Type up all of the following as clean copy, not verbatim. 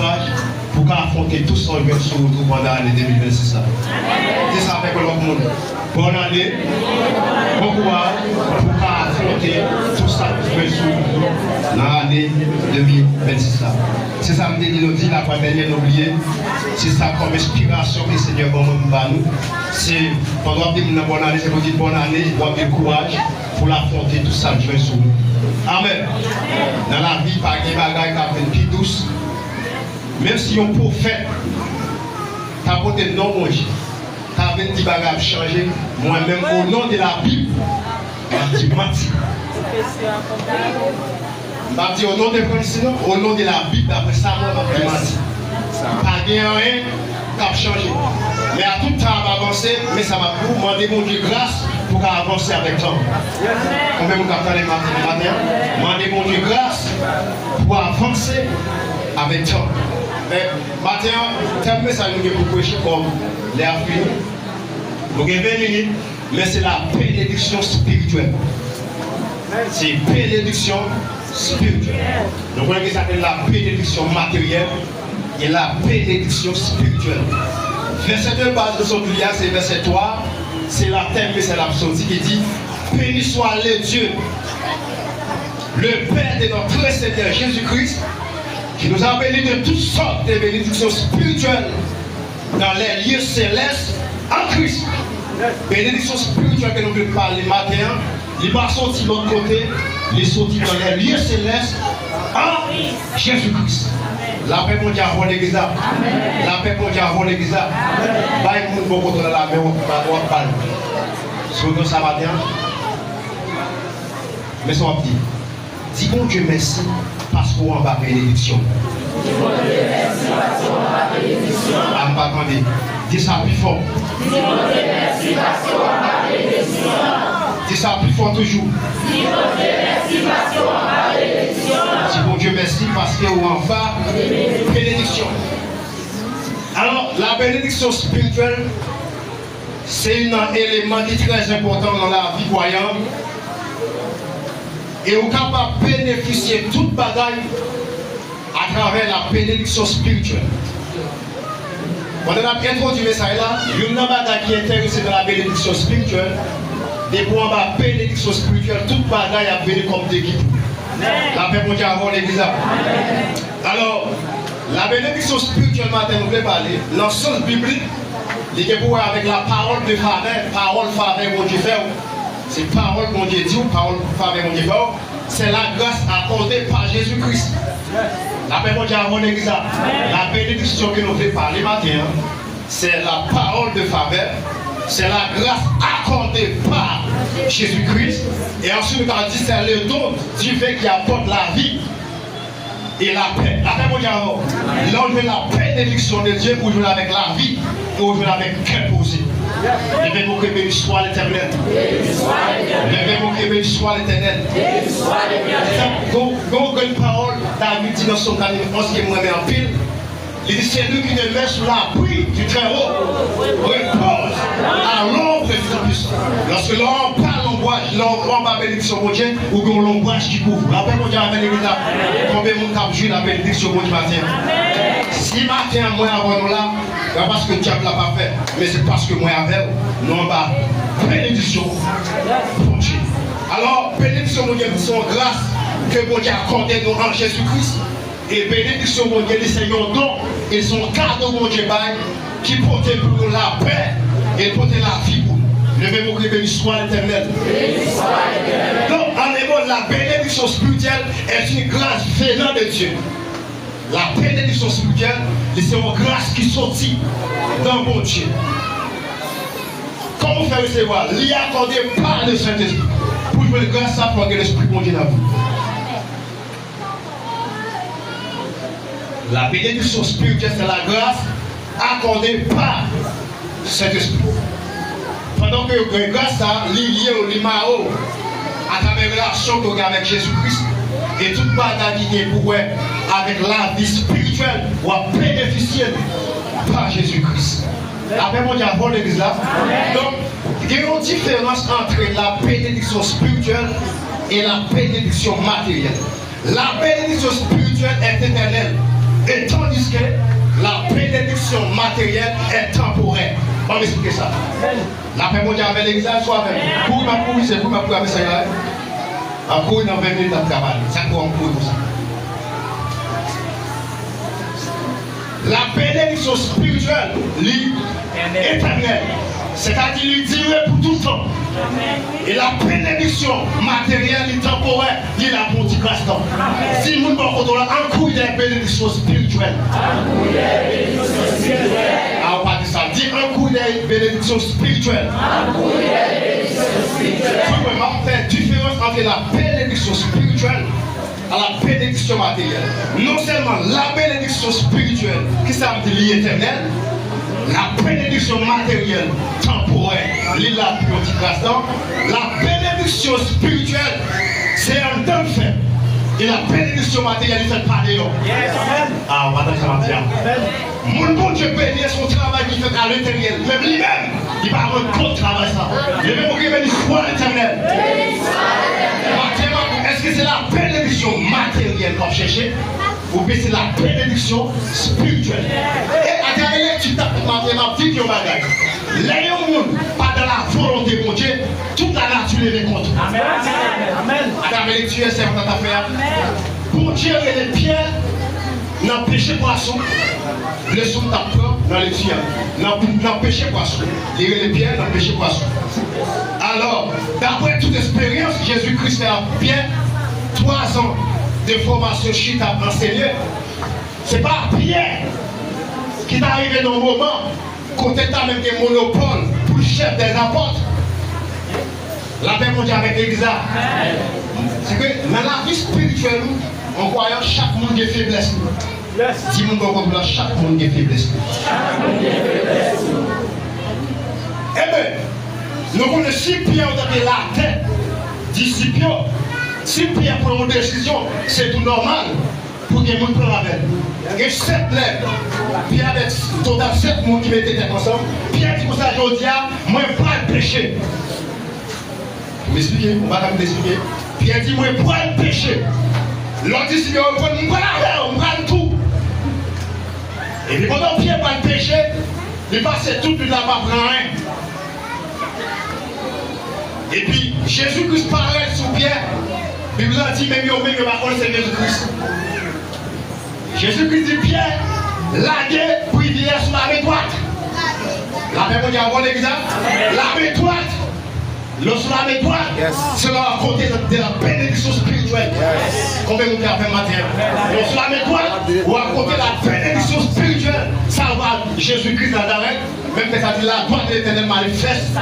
courage pour affronter tout ce qu'on veut sur nous pendant l'année 2026. C'est ça avec l'autre monde. Bonne année, bon courage pour affronter tout ça que veut sur nous dans l'année 2026. C'est ça que je dis, la première n'oublier. C'est ça comme inspiration que le Seigneur va nous. C'est pendant que nous avons bonne année, c'est pour dire bonne année, pour avoir du courage pour affronter tout ça que veut sur nous. Amen. Dans la vie, pas de bagaille qui est plus douce. Même si un prophète t'a porté non mon Dieu, t'as des bagages changé, moi-même au nom de la Bible, je dis menti. Je dis au nom de Christ, au nom de la Bible, après ça, moi, je dis menti. Pas de rien qui a changé. Mais à tout temps, on va avancer, mais ça va vous demander mon Dieu grâce pour avancer avec toi. Combien vous captez les matins? Demandez mon Dieu grâce pour avancer avec toi. Mais maintenant, tel ça nous pour prêcher comme les Africains. Nous avons 20 minutes, mais c'est la bénédiction spirituelle. C'est bénédiction spirituelle. Donc, on a s'appelle la bénédiction matérielle et la bénédiction spirituelle. Verset de base de son prière, c'est verset 3. C'est la thème, c'est l'absolu qui dit béni soit le Dieu, le Père de notre Seigneur Jésus-Christ, qui nous a bénis de toutes sortes de bénédictions spirituelles dans les lieux célestes en Christ. Bénédiction spirituelle que nous voulons parler matin, il va sortir de l'autre côté, il sortit dans les lieux célestes en Jésus-Christ. La paix mondiale avant l'église. La paix mondiale avant l'église. Pas une monde beaucoup dans la main, on va parler. Sur nous ça matin. Mais ça va dire. Dis bon Dieu merci parce qu'on a ma bénédiction. Dis bon Dieu merci parce qu'on a ma bénédiction. Ah, pas attendez. Dis ça plus fort. Dis bon Dieu merci parce qu'on a ma bénédiction. Dis ça plus fort toujours. Dis bon Dieu merci parce qu'on a ma bénédiction. Dis bon Dieu merci parce qu'on a ma bénédiction. Alors, la bénédiction spirituelle, c'est un élément qui est très important dans la vie croyante. Et on est capable de bénéficier de toute bagaille à travers la bénédiction spirituelle. Quand on a introduit le message là, il y a une bagaille qui est intéressée dans la bénédiction spirituelle. Et pour la bénédiction spirituelle, toute bagaille a béni comme d'équipe. La paix mondiale avant l'église. Alors, la bénédiction spirituelle, matin, nous voulons parler. Dans le sens biblique, il est pour avec la parole de faveur, parole faveur, mon Dieu fait. C'est parole, mon Dieu dit, parole faveur, mon Dieu fait. C'est la grâce accordée par Jésus-Christ. La paix mondiale avant l'église. La bénédiction que nous voulons parler matin, c'est la parole de faveur. C'est la grâce accordée par Jésus-Christ. Et ensuite, on dit c'est le don divin qui apporte la vie et la paix. La paix mondiale. Là, on veut la bénédiction de Dieu pour jouer avec la vie et on joue avec cœur posé. Levez vos cœurs, béni soit l'Éternel. Levez vos cœurs, béni soit l'Éternel. Donc, une parole, David dit dans son canal, on se moi en pile. Il dit c'est lui qui ne met sous l'abri du Très-Haut, repose à l'ombre du Tout-Puissant. Lorsque l'on parle l'ombrage, l'on va bénédiction mon Dieu, ou qu'on l'ombrage qui couvre. La paix mondiale avec l'église, combien de monde a joué la bénédiction mon Dieu matin? Si matin, moi avant nous là, c'est parce que Dieu ne l'a pas fait, mais c'est parce que moi avec nous, on va bénédiction mon Dieu. Alors, bénédiction mon Dieu, son grâce que mon Dieu a accordé nous en Jésus-Christ. Et bénédiction mon Dieu, c'est un don et son cadeau mon Dieu qui porte pour nous la paix et porte la vie pour nous. Levez vos cris, béni soit l'Éternel. Donc, en émoi, la bénédiction spirituelle est une grâce venant de Dieu. La bénédiction spirituelle, c'est une grâce qui sortit dans mon Dieu. Comment faire recevoir? L'y accorder par le Saint-Esprit. Pour jouer de grâce à pour que l'Esprit mon Dieu dans vous. La bénédiction spirituelle, c'est la grâce accordée par cet esprit. Pendant que grâce à lié au limao, à travers la relation qu'on a avec Jésus-Christ, et toute bataille qui est pour avec la vie spirituelle, on va bénéficier par Jésus-Christ. La paix mondiale avant l'église là. Donc, il y a une différence entre la bénédiction spirituelle et la bénédiction matérielle. La bénédiction spirituelle est éternelle. Et tandis que bénédiction matérielle est temporaire. On va expliquer ça. La paix mondiale avec l'église, soit avec. Pour ma couille, c'est pour ma couille avec ça. En couille, dans 20 minutes, on travaille. Ça pour en couille, ça. La bénédiction spirituelle, éternelle, c'est-à-dire lui durer pour tout le temps. Et la bénédiction matérielle est temporaire, il a pour petit instant. Si nous ne pouvons pas un coup de bénédiction spirituelle. Alors, pas dit ça, dit un coup de bénédiction spirituelle. Tu peux faire différence entre la bénédiction spirituelle à la bénédiction matérielle. Non seulement la bénédiction spirituelle, qui ça veut dire l'éternel, la bénédiction matérielle temporaire, l'île pour petit instant, la bénédiction spirituelle, c'est un temps fait. Et la bénédiction matérielle, il fait pas de l'eau. Ah, on va dire ça va dire. Mon bon Dieu bénit son travail qui fait à l'intérieur. Même lui-même, il va avoir un gros travail ça. Lui-même, il va l'histoire éternelle. Est-ce que c'est la bénédiction matérielle qu'on cherche ou bien c'est la bénédiction spirituelle? Et à travers tu tapes ma vie qui est au bagage. Les gens pas dans la volonté de mon Dieu, toute la nature les rencontre. Amen. Amen. À travers les tueurs, c'est votre affaire. Pour Dieu et les pierres, dans le péché poisson, le son tape dans les tueurs. Dans le péché poisson, les pierres dans le péché poisson. Alors, d'après toute expérience, Jésus-Christ a bien 3 ans de formation chute à enseigner. Ce n'est pas Pierre qui est arrivé dans le moment quand tu as même des monopoles pour le chef des apôtres. La paix mondiale avec l'église. C'est que dans la vie spirituelle, en croyant chaque monde a faiblesse. Si nous comprenons chaque monde a faiblesse. Eh bien, nous connaissons si Pierre a la tête, disciple. Si Pierre prend une décision, c'est tout normal pour que les gens prennent la veille. Il y a 7 lèvres. Pierre avec total 7 gens qui mettaient tête ensemble. Pierre dit comme ça, je dis, moi je ne vais pas le péché. Vous m'expliquez? On va vous expliquer. Pierre dit, moi je ne vais pas le péché. L'autre dit, je ne vais pas la veille, on prend tout. Et puis pendant que Pierre ne va pas le péché, il passe tout, il n'a pas pris rien. Et puis Jésus-Christ parlait sur Pierre. La Bible a dit, même au Seigneur Jésus-Christ. Jésus-Christ dit, Pierre, laguez privière sur la main droite. La main mondiale, bon exemple. La main droite. Sur la main droite, c'est là à côté de la bénédiction spirituelle. Combien nous avons fait matin? Sur la main droite, ou à côté de la bénédiction spirituelle, ça va Jésus-Christ Nazareth. Même que ça dit la droite de l'éternel manifeste sa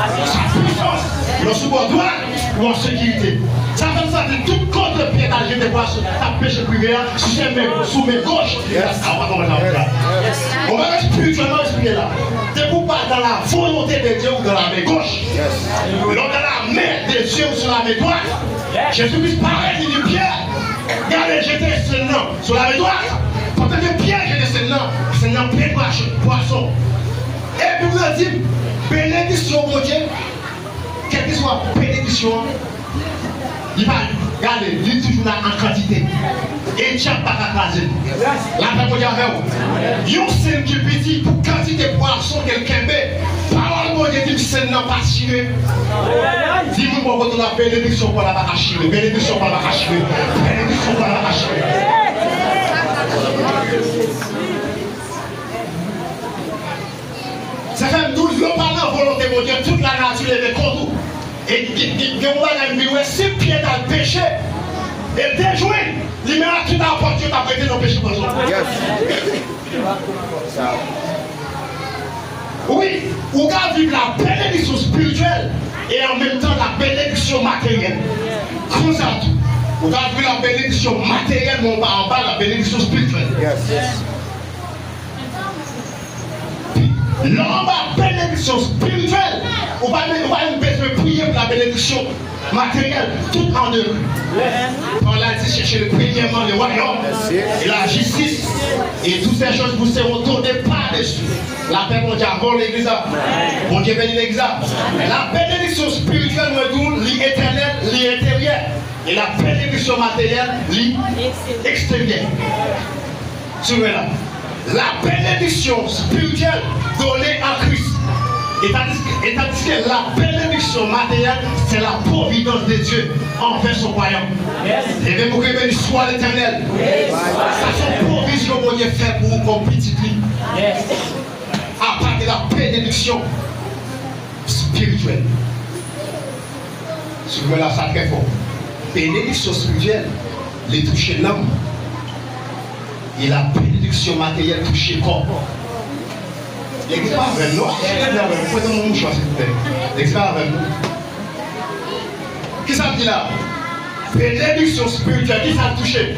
puissance. Le sous-bord droit ou en sécurité. Ça fait ça de tout contre pied dans le pas ta péché privé sous mes gauches. On va spirituellement expliquer là. C'est pour pas dans la volonté de Dieu ou dans la main gauche. Donc dans la main de Dieu ou sur la main droite. Jésus-Christ paraît, il dit Pierre, regardez, j'étais seulement sur la main droite. Pendant que Pierre j'étais seulement plein de poisson. Et puis vous avez dit, bénédiction mon Dieu, quelle que soit bénédiction, il va regarder, il est toujours là en quantité. Et il tient pas à craser. La paix mondiale avec vous. Il y a un seul qui est petit pour quantité de poisson quelqu'un met. Parole mon Dieu dit, c'est non pas chiré. Dis-moi pourquoi la bénédiction pour la pas chiré. Bénédiction pour la pas chiré. Bénédiction pour la pas chiré. Ça fait 12 jours par la volonté de Dieu, toute la nature est contre nous. Et si Pierre a le péché, et déjoué, il met à tout à porte, Dieu t'a prêté nos péchés pour nous. Oui, on va vivre la bénédiction spirituelle et en même temps la bénédiction matérielle. Comme ça, on va vivre la bénédiction matérielle, mais on va en bas la bénédiction spirituelle. L'homme a bénédiction spirituelle. On va prier pour la bénédiction matérielle, tout en deux. On l'a dit chercher le premièrement le royaume et la justice. Et toutes ces choses vous seront données par-dessus. La paix mondiale, bon l'église. Bon Dieu bénit l'église. La bénédiction spirituelle, nous l'éternel, l'intérieur. Et la bénédiction matérielle, l'extérieur. Suivez là. la bénédiction spirituelle donnée en Christ. Et tandis que la bénédiction matérielle, c'est la providence de Dieu envers son croyant. Et bien, pour que béni soit l'Éternel. Ça, son provision pour Dieu fait pour vous comme petit lit. À part de la bénédiction spirituelle. Ce là ça très fort. Bénédiction spirituelle, les toucher l'homme. Et la bénédiction matérielle toucher le corps. L'expert avec nous. Prenez mon mouchoir, s'il vous plaît. L'expert avec nous. Qui ça dit là? Bénédiction spirituelle, qui ça touché?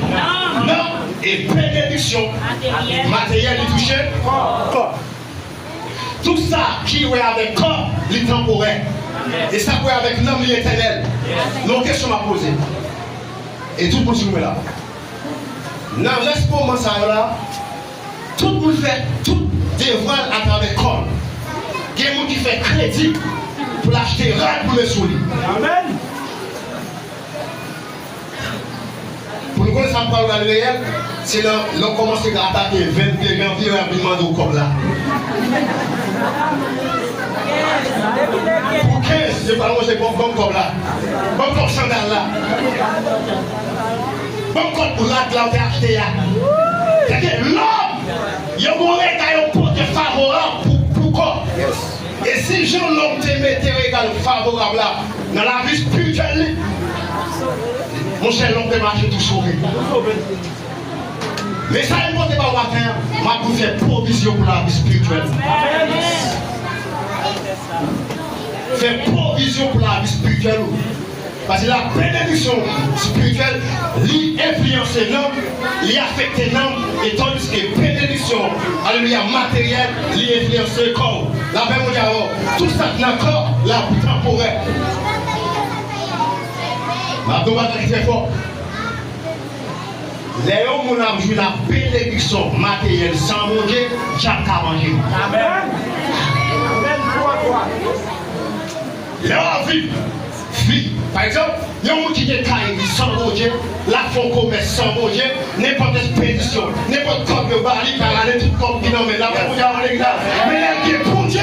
Non. Et bénédiction matérielle, il touché? Corps. Tout ça qui est avec corps, il temporaire. Et ça qui est avec l'homme, il est éternel. Donc, question m'a posée. Et tout le monde est là. Dans l'espoir, moi, ça là, tout le monde fait tout dévoile à travers le corps. Il y a des gens qui font crédit pour l'acheter rare pour le soulier. Amen. Pour nous connaître ça, pour le réel, c'est là qu'on commence à attaquer 22 janvier rapidement au corps là. Pour 15, je ne vais pas manger bon corps là. Bon corps sandal là. Bon corps pour là, on a acheté là. C'est-à-dire l'homme, il y a un regard pour favorable pour corps. Et si Jean l'homme te met un regard favorable là, dans la vie spirituelle, mon cher l'homme peut marcher tout sauvé. Mais ça ne importe pas matin, ma pour faire provision pour la vie spirituelle. Faire provision pour la vie spirituelle. Parce que la bénédiction spirituelle, lui influence l'homme, lui affecte l'homme, et tandis que la bénédiction, alléluia, matérielle, lui influence le corps. La même chose, tout ça dans le corps, la temporaire. Ma demande est très fort. Les hommes ont joué la bénédiction matérielle sans manger, j'ai qu'à manger. Amen. Les hommes vivent. Par exemple, il y a des gens qui ont sans manger, la font commerce sans manger, n'importe expédition, n'importe quoi que Bali, car elle est toute comme qui n'en met la mais elle est pour Dieu,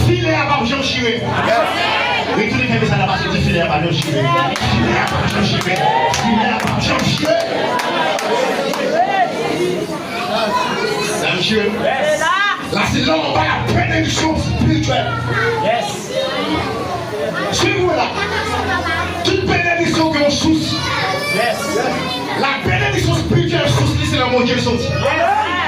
filet à Barjon Chiré. Oui, tous les familles, ça n'a pas été filet à Barjon Chiré. Filet à Barjon Chiré. Filet à Barjon Chiré. Monsieur, là, c'est là où on va la bénédiction spirituelle. Yes. Suivez-moi là. Toute bénédiction que l'on soucie. Yes. La bénédiction spirituelle soucie, c'est la mon Dieu sorti.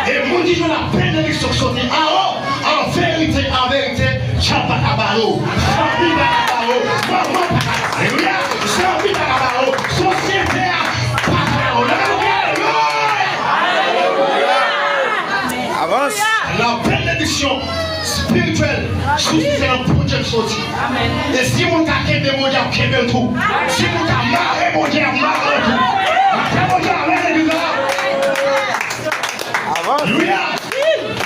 Et mon Dieu, la bénédiction sortie. En vérité, Chapakabaro, Champi Bakabaro, Maman Bakabaro, Alléluia, Champi Bakabaro, société Bakabaro, Alléluia. Avance. La bénédiction spirituelle, c'est un projet sorti. Et si vous avez des mots, vous avez tout. Si vous avez marre, vous avez marre tout. Alléluia.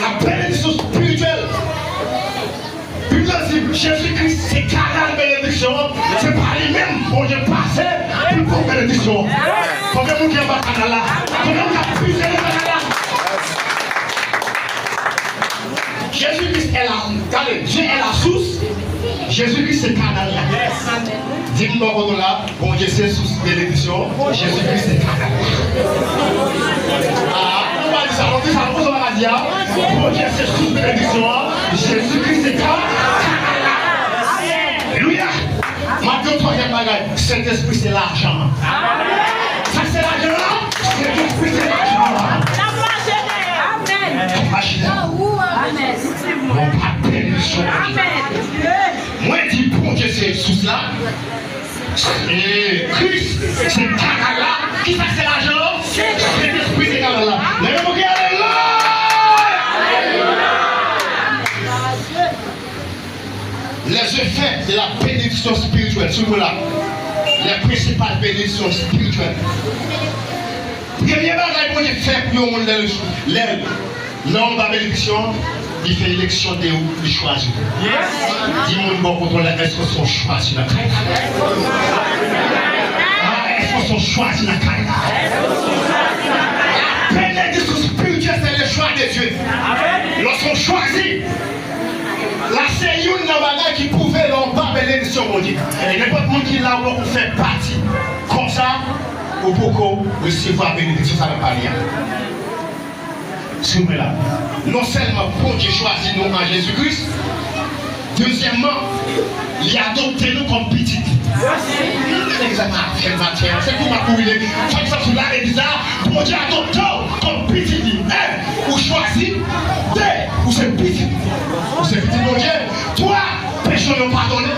La bénédiction spirituelle. Jésus-Christ, c'est canal bénédiction. C'est pas lui-même, bon Dieu, passé pour bénédiction. Combien de gens qui ont un canal là? Combien de gens qui ont plusieurs canal là? Jésus-Christ est là. Dieu est la source. Jésus-Christ, c'est canal là. Dis-moi quand on là, bon Dieu, c'est source bénédiction. Jésus-Christ, c'est canal là. On va dire ça, on va dire ça. Bon Dieu, c'est source bénédiction. Jésus-Christ, c'est canal là. Alléluia. Maintenant, troisième bagage, cet esprit, c'est l'argent. Ça, c'est l'argent là. Cet esprit, c'est l'argent là. Moi, je dis bon Dieu, c'est sous là. Et Christ, c'est canal là. Qui ça, c'est l'argent là? Cet esprit, c'est canal là. Les effets de la bénédiction spirituelle, suivez là. Les principales bénédictions spirituelles. Premier bagage qu'on fait pour le monde, l'homme de la bénédiction, il fait élection de où il choisit. Dis-moi bon contrôle, est-ce que son choix sur la caille? Est-ce que son choix sur la caille? La bénédiction spirituelle, c'est le choix de Dieu. Lorsqu'on choisit, là c'est une bagage qui pouvait l'on pas bénédiction mon Dieu. Et n'importe qui là où on fait partie, comme ça, ou beaucoup recevoir bénédiction, ça ne va pas rien. Là. Non seulement pour Dieu choisit nous en Jésus-Christ, deuxièmement, il a adopté nous comme petit. C'est exactement c'est pour ma couille. Chaque fois que là est bizarre, pour Dieu adopté comme petit. Un, ou choisi, deux, ou c'est petit. Ou c'est petit mon Dieu. Toi, péché nous pardonné.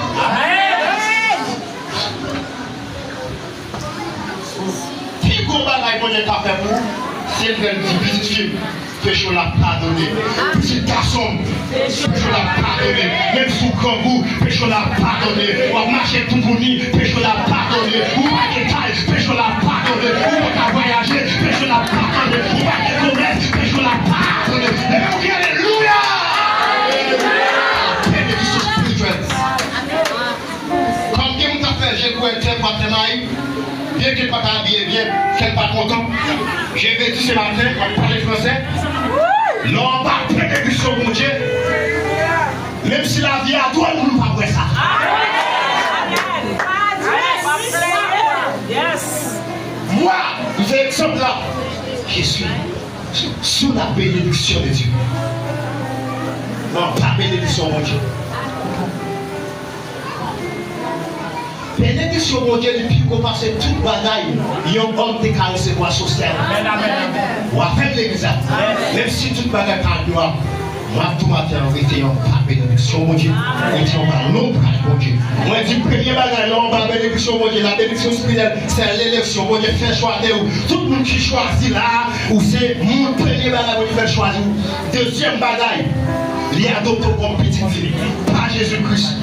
Qui combat la mon Dieu qu'a fait pour, c'est une petite fille. Péché l'a pardonné. Petit garçon, péché l'a pardonné. Même sous Kangou, péché l'a pardonné. Ou marcher tout pour lui, péché l'a pardonné. Ou pas de taille, péché l'a pardonné. Ou pas voyager, péché l'a pardonné. Ou pas de commerce, péché l'a pardonné. Et alléluia! Bénédiction spirituelle. Comme Dieu m'a fait, j'ai quoi être pas très mal. Bien qu'elle ne soit pas habillée bien, qu'elle n'est pas contente. J'ai vécu ce matin, on parlait français. L'on va bénédiction mon Dieu. Même si la vie a toi, nous ne pouvons pas ça. Moi, vous avez exemple là. Je suis sous la bénédiction de Dieu. Non, pas bénédiction mon Dieu. Bénédiction mon Dieu, depuis qu'on passe toute bagaille, il y a un homme qui a recevoir social. Ou à faire l'église, même si toute bagaille par gloire, moi tout matin, on était en pas bénédiction mon Dieu. On dit on va l'ombrage mon Dieu. Moi je dis premier bagaille, on va bénédiction mon Dieu. La bénédiction spirituelle, c'est l'élection. Mon Dieu fait choix de vous. Tout le monde qui choisit là, ou c'est mon premier bagaille, mon Dieu fait choisir. Deuxième bagaille, il est adopté comme petit fille, par Jésus-Christ.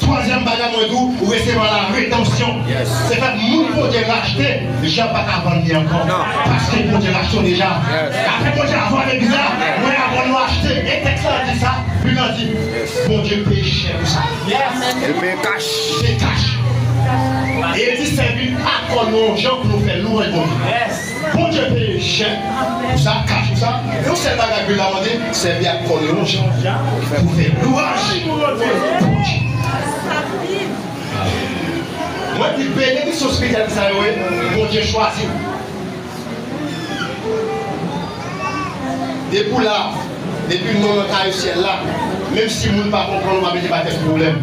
Troisième bagage, vous recevez la rédemption. C'est fait, nous pouvons racheter, mais je n'ai pas qu'à vendre encore. Parce que nous pouvons racheter déjà. Après, nous pouvons avoir les bizarres, nous avons acheté. Et texte dit ça, puis il a dit, mon Dieu paye cher pour ça. Il paye cash. Il paye cash. Et il dit, c'est lui, à quoi nous, gens qui nous fait louer, mon Dieu. Mon Dieu paye cher pour ça, cash pour ça. Et on sait bagage que nous avons dit, c'est bien qu'on nous, gens, pour faire louage. Moi, je dis bénédiction spirituelle, mon Dieu choisit. Depuis là, depuis nous sommes ciel là, même si nous ne pas comprendre, on va pas de problème.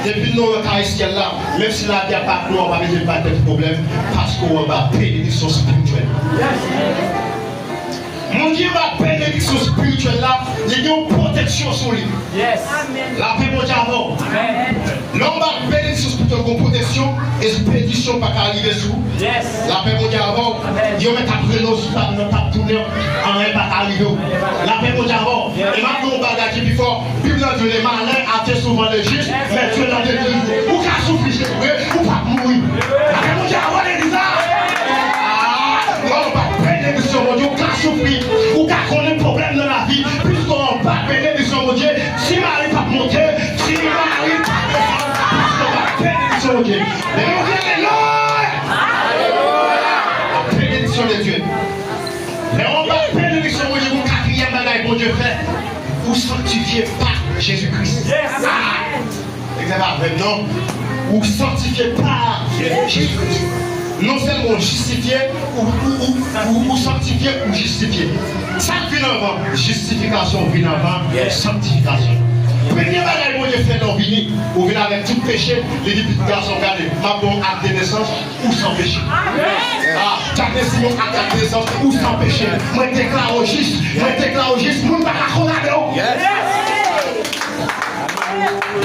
Depuis nous sommes ciel là, même si la vie n'a pas de on va pas de problème, parce qu'on va bénédiction spirituelle. Mon Dieu, ma bénédiction spirituelle là, il y a une protection sur lui. La paix mon Dieu avant. L'homme va bénédiction spirituelle comme protection, expédition pas arriver sous. La paix mon Dieu avant. Il y a un après nous, pas tourner en un pas arriver. La paix mon Dieu avant. Et maintenant on bagage plus fort. Bible dit les malins attendent souvent les justes, mais Dieu l'a dit ou qu'à souffrir, ou pas mourir. La paix mon Dieu avant les bizarres. Mon Dieu, qu'à souffrir, ou qu'à connaître un problème dans la vie, puisqu'on va bénédiction mon Dieu, si Marie pas monter, si Marie pas descendre, puisqu'on va bénédiction mon Dieu. Mais mon Dieu, alléluia! Bénédiction de Dieu. Mais on va bénédiction mon Dieu, mon quatrième bagaille mon Dieu fait, vous sanctifiez par Jésus-Christ. Exactement, maintenant, vous sanctifiez par Jésus-Christ. Non seulement justifié ou sanctifié ou justifié. Ça vient avant, justification vient avant, sanctification. Premier bagage que vous faites dans la vie, vous venez avec tout péché, les députés sont gardés. Ma bon acte de naissance ou sans péché. Ah, tu as décidé acte de naissance ou sans péché. Moi je déclare au juste, je ne vais pas condamner.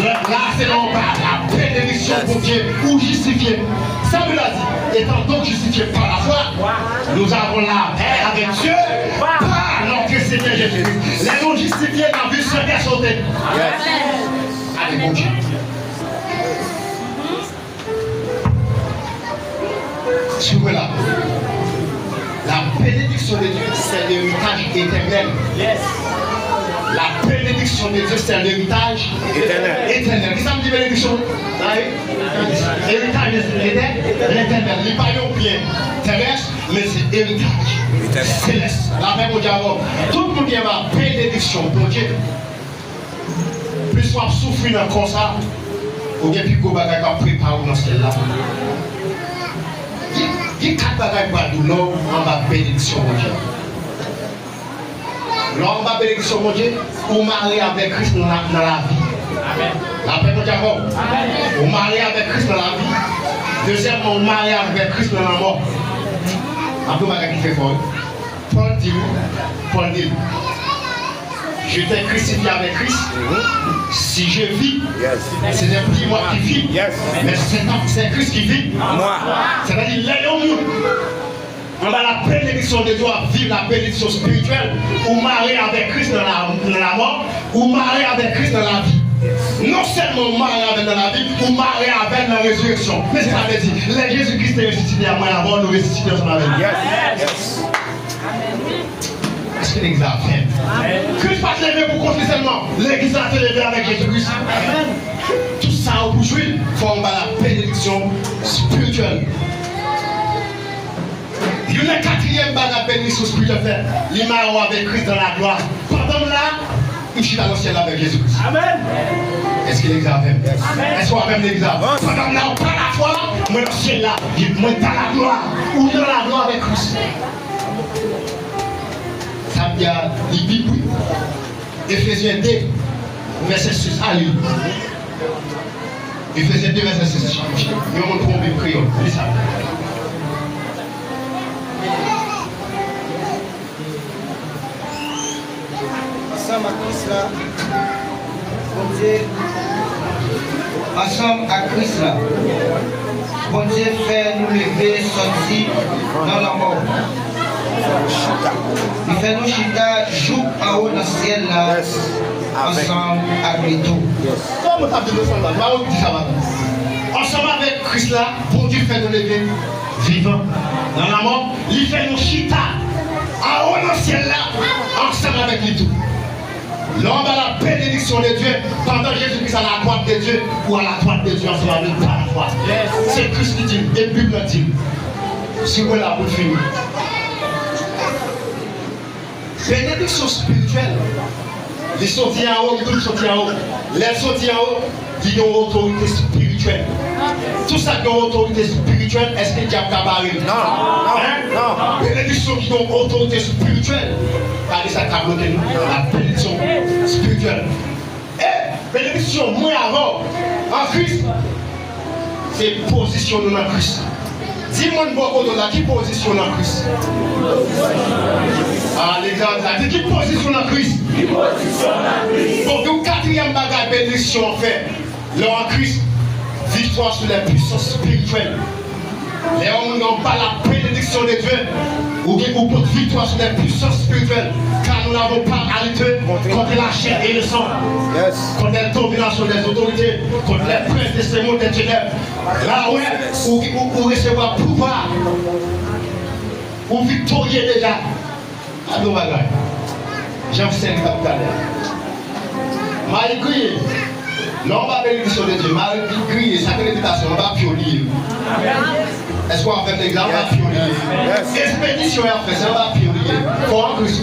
Là, c'est non la bénédiction pour Dieu ou justifié. Ça veut dire, étant donc justifié par la foi, nous avons la paix avec Dieu par notre Seigneur Jésus. Les non justifiés dans la vie se faire sauter. Allez, bon Dieu. Suivez là. La bénédiction de Dieu, c'est l'héritage éternel. La bénédiction de Dieu, c'est un héritage éternel. Qu'est-ce que ça me dit bénédiction? Héritage éternel. Il n'est pas un bien terrestre, mais c'est héritage céleste. La paix pour Dieu. Tout le monde qui a la bénédiction pour Dieu. Plus soit souffrir dans ça, ou bien plus qu'on va préparer dans celle-là. Il y a 4 bagages pour nous, on va bénédiction pour Dieu. L'homme va bénédiction mon Dieu, ou marier avec Christ dans la vie. Amen. La paix pour Dieu. Ou marier avec Christ dans la vie. Deuxièmement, marier avec Christ dans la mort. Un peu qui fait fort. Paul dit, je t'ai crucifié avec Christ. Si je vis, ce n'est plus moi qui vis, mais c'est Christ qui vit. Moi. C'est-à-dire, l'homme. On va la bénédiction de Dieu, vivre la bénédiction spirituelle, ou marier avec Christ dans la mort, ou marier avec Christ dans la vie. Non seulement marier avec dans la vie, ou marier avec la résurrection. Mais c'est ça veut dire, les Jésus-Christ est ressuscité à moi avant, nous ressusciter ensemble avec lui. Est-ce qu'il existe à faire? Christ pas se lever pour construire seulement. L'église a se lever avec Jésus-Christ. Tout ça pour jouir, il faut la bénédiction spirituelle. Il y a une 4e bagarre bénédiction spirituelle. Il m'a avec Christ dans la gloire. Pendant là, il suis dans le ciel avec Jésus-Christ. Amen. Est-ce qu'il existe à faire? Est-ce qu'on a même l'exemple? Pendant là, on prend la foi, moi dans le ciel là, moi dans la gloire. Ou dans la gloire avec Christ. Ça veut dire, il dit oui. Ephésiens 2, verset 6. Allez. Ephésiens 2, verset 6. Nous avons trouvé le crayon. Lisez ça. Ensemble à Christ là, bon Dieu, ensemble à Christ là, bon Dieu fait nous lever, sortir dans la mort. Il fait nous chita jour en haut dans le ciel là, ensemble avec tout. Comment tu as dit ça? Ensemble avec Christ là, bon Dieu fait nous lever, vivant dans la mort. Il fait nous chita en haut dans le ciel là, ensemble avec lui tout. L'homme a la bénédiction de Dieu pendant Jésus-Christ à la droite de Dieu ou à la droite de Dieu ensemble avec lui par la foi. C'est Christ qui dit, et Bible dit. Si vous la pour finir. Bénédiction spirituelle. Les sorties en haut, les sorties en haut. Les sorties en haut, qui ont autorité spirituelle. Tout ça qui ont autorité spirituelle, est-ce que le diable a barré? Non. Bénédiction qui ont autorité spirituelle. Regardez ça qui a bloqué nous. La bénédiction spirituelle. Et bénédiction, moi avant, en Christ, c'est positionner dans Christ. Dis-moi beaucoup de là qui positionne en Christ. Ah, l'exemple là, qui positionne en Christ. Donc, le 4e bagage bénédiction en fait, là en Christ, victoire sur les puissances spirituelles. Les hommes n'ont pas la bénédiction de Dieu ou pour victoire sur les puissances spirituelles, car nous n'avons pas à lutter contre la chair et le sang, contre la domination des autorités, contre les princes de ces mondes des ténèbres. Là où recevoir pouvoir, ou victorieux déjà. À nos bagages. J'aime 5 capital. Malgré l'homme va bénédiction de Dieu, malgré sa bénédiction, on va pionnier. Est-ce qu'on va faire l'exemple? On va pionnier. Expédition est fait, on va pionnier. Comment Christ?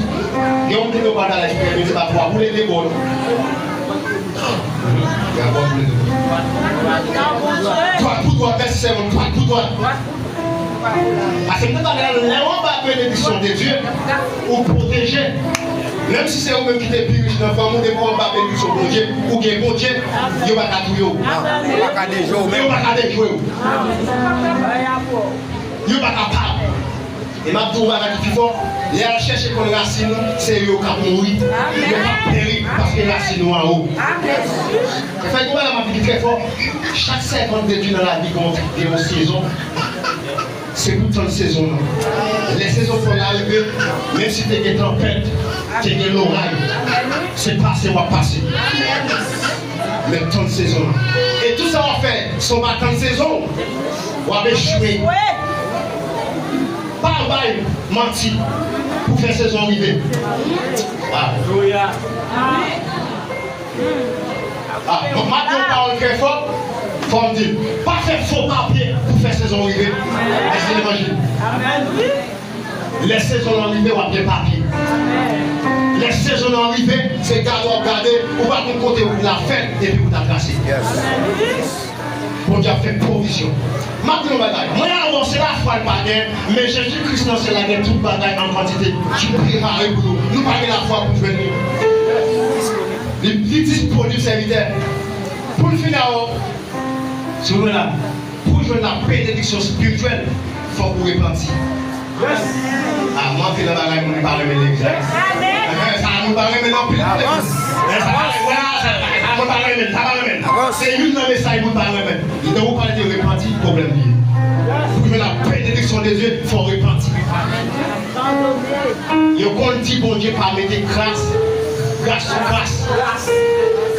Et on dit que nous va dans l'expédition, c'est pas pour rouler les bons. Toi, tout doit faire, c'est mon toi, tout doit. Parce que nous avons la bénédiction de Dieu pour protéger. Même si c'est vous-même qui êtes plus riche dans la famille, vous devez pas bénédiction de Dieu. Ou bien bon Dieu, il n'y a pas qu'à tout. Il n'y a pas qu'à déjouer. Il n'y a pas qu'à parler. Et ma tour va être plus fort. Les recherches qu'on racine, c'est eux qui ont mouru. Ils n'ont pas péri parce que racine en haut. Ça fait que moi, ma vie très fort. Chaque seconde de Dieu dans la vie, qu'on fait une saison. C'est tout le temps saison. Les saisons qu'on arrive, même si tu es en tempête, tu es l'oreille. C'est passé, on va passer. Mais temps de saison. Et tout ça, on fait, si on va temps de saison, on va échouer. Pas bail, menti, pour faire saison arrivée. Alléluia. cœur fort, il faut me dire, pas faire faux papier pour faire saison arrivée. Laissez l'évangile. Les saisons arrivées, on va bien papier. Les saisons arrivées, c'est garder, on va nous compter où la fête et puis vous la tracé. Bon Dieu a fait provision. Maintenant, moi, c'est la foi le bagaille, mais Jésus-Christ, c'est la guerre, toute bagaille en quantité. Tu prépares pour nous. Nous parlons la foi pour venir. Les disponibles serviteurs. Pour le final, si vous là, pour jouer la bénédiction spirituelle, il faut vous repentir. Ah, moi, je ne vais pas parler de l'église. Ça nous parle maintenant plus. C'est une message qui vous parle même. Il doit vous parler de repentir, problème lié. Pour jouer la bénédiction des yeux, il faut repentir. Il faut qu'on dit, bon Dieu, pas mettre grâce. Grâce sur grâce.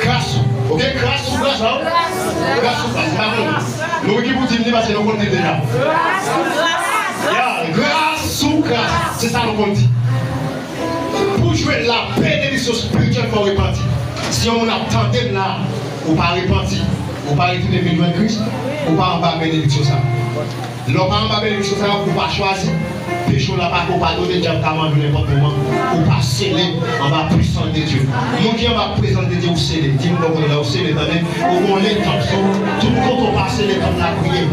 Grâce. Ok, grâce sur grâce. Grâce sur grâce. Nous qui vous disons, parce que nous comptons déjà. Grâce sous grâce. C'est ça nous dit. Pour jouer la bénédiction spirituelle, il faut repentir. Si on a tenté là, on ne pas repentir, on ne pas retourner vers Christ, on ne pas en bas bénédiction ça. L'homme en bas bénédiction ça, on ne pas choisir. Péché là pas qu'on pas donner Dieu à manger n'importe moment, on pas sceller en bas puissance de Dieu. Mon Dieu va présenter Dieu au scellé. Dis-moi qu'on est là au scellé, on est temps, tout le monde on passe les temps de la prière.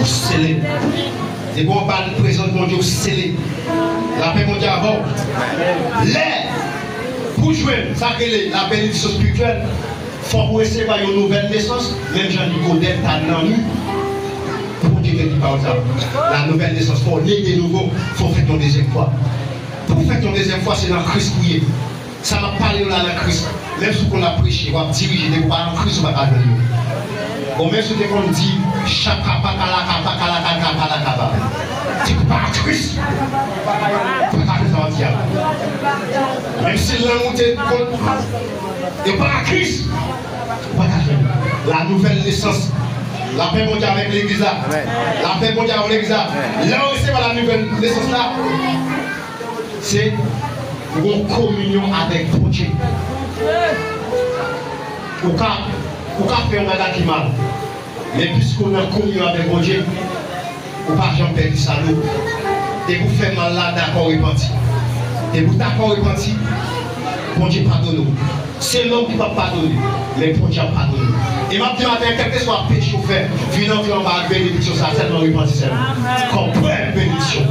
Au scellé. Et bon, on va présenter mon Dieu au scellé. La paix mondiale avant. L'air, pour jouer, ça que la bénédiction spirituelle, il faut recevoir une nouvelle naissance, même Jean-Nicodème, t'as dans nous. Pour dire qu'il parle ça. La nouvelle naissance, il faut naître de nouveau, il faut faire ton deuxième fois. Pour faire ton deuxième fois, c'est dans Christ couillé. Ça m'a parlé là dans Christ. Même si on a prêché, on va diriger, on va en Christ, on va pas venir. Ou même si on dit, chaka pakalaka pakalaka pakalaka. Tu ne peux pas en Christ. Tu ne peux pas en diable. Même si l'un monte, et pas en Christ. La nouvelle naissance. La paix mondiale avec l'église là. La paix mondiale avec l'église là. Là où c'est la nouvelle naissance là, c'est une communion avec Dieu. Ou qu'à faire un bagage qui mal. Mais puisqu'on a communion avec Dieu, ou pas jamais perdre ça l'eau. Et vous faites mal là, d'accord repenti. Et vous d'accord repenti, bon Dieu pardonne. C'est l'homme qui va pardonner, mais bon Dieu pardonne. Et maintenant, quel que soit le péché ou fait, venez entrer en bas de bénédiction, ça seulement repenti seulement. Comme première bénédiction.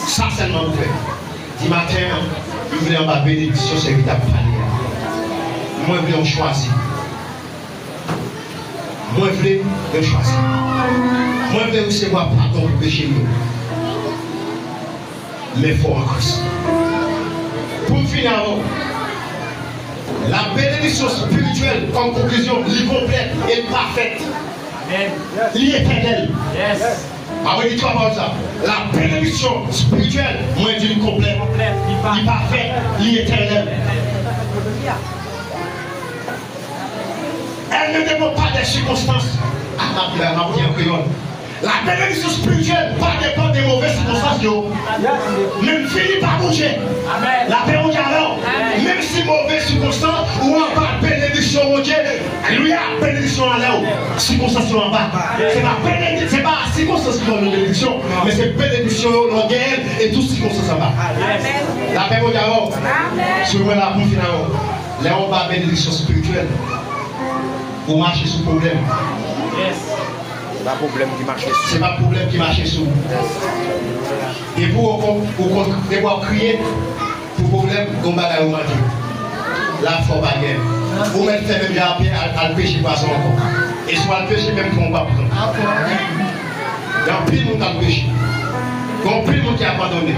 Ça seulement vous fait. Dis matin, vous venez en bas de bénédiction, c'est évidemment parler. Moi, je voulais en choisir. Moi, je voulais en choisir. Moi, je voulais recevoir pardon pour péché. Mais il faut en Christ. Pour finir, la bénédiction spirituelle, comme conclusion, est complète et parfaite. Elle est éternelle. Ah oui, dis-toi pas ça. La bénédiction spirituelle, moi je dis complète, elle est parfaite, elle est éternelle. Elle ne dépend pas des circonstances. Ah, ma bien créole. La bénédiction spirituelle pas dépend des mauvaises circonstances. Même fini par bouger. La paix au alors. Même si mauvaises circonstances, ou en bas, bénédiction au Dieu. Alléluia, bénédiction en l'air. Circonstances en bas. C'est pas circonstances qui donnent la bénédiction, mais c'est bénédiction en guerre et tout circonstances en bas. La paix au alors. Sur la pour finir. Là, on va bénédiction spirituelle. Pour marcher sous problème. C'est pas problème qui marche sous. C'est pas problème qui marche sous. Et pour devoir crier, pour problème, on va aller au matin. Là, il faut pas gagner. Vous mettez même bien à pied à le pécher pas son encore. Et soit le pécher même qu'on va prendre. Il y a plus de monde qui a péché. Il y a plus de monde qui a abandonné.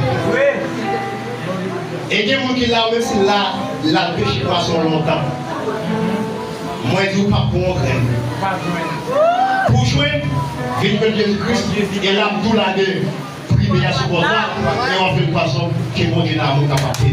Et il y a des gens qui là, même si là, le péché pas son longtemps. Moi, je ne dis pas pour un pour jouer, venir de Jésus-Christ, et là, tout la de prier à ce moment-là, et on fait une façon que mon Dieu n'a pas capable.